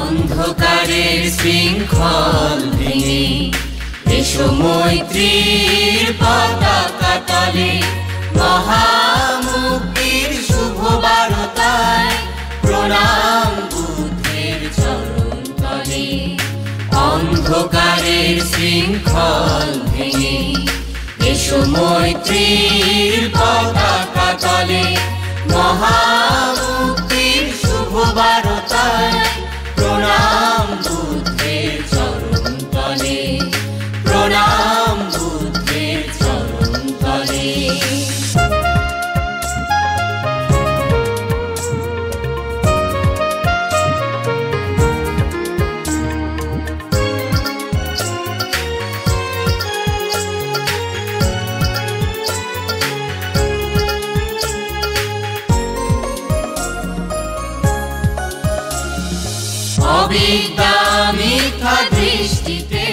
অন্ধকারের শৃঙ্খল ভেঙে এসো মৈত্রীর পতাকা তলে, মহামুক্তির শুভ বারতায় প্রণাম বুদ্ধের চরণ তলে। অন্ধকারের শৃঙ্খল ভেঙে এসো মৈত্রীর পতাকা তলে, মহামুক্তির শুভ বারতায় প্রণাম বুদ্ধের চরণ তলে, প্রণাম বুদ্ধের চরণ তলে। অবিদ্যা মিথ্যা দৃষ্টিতে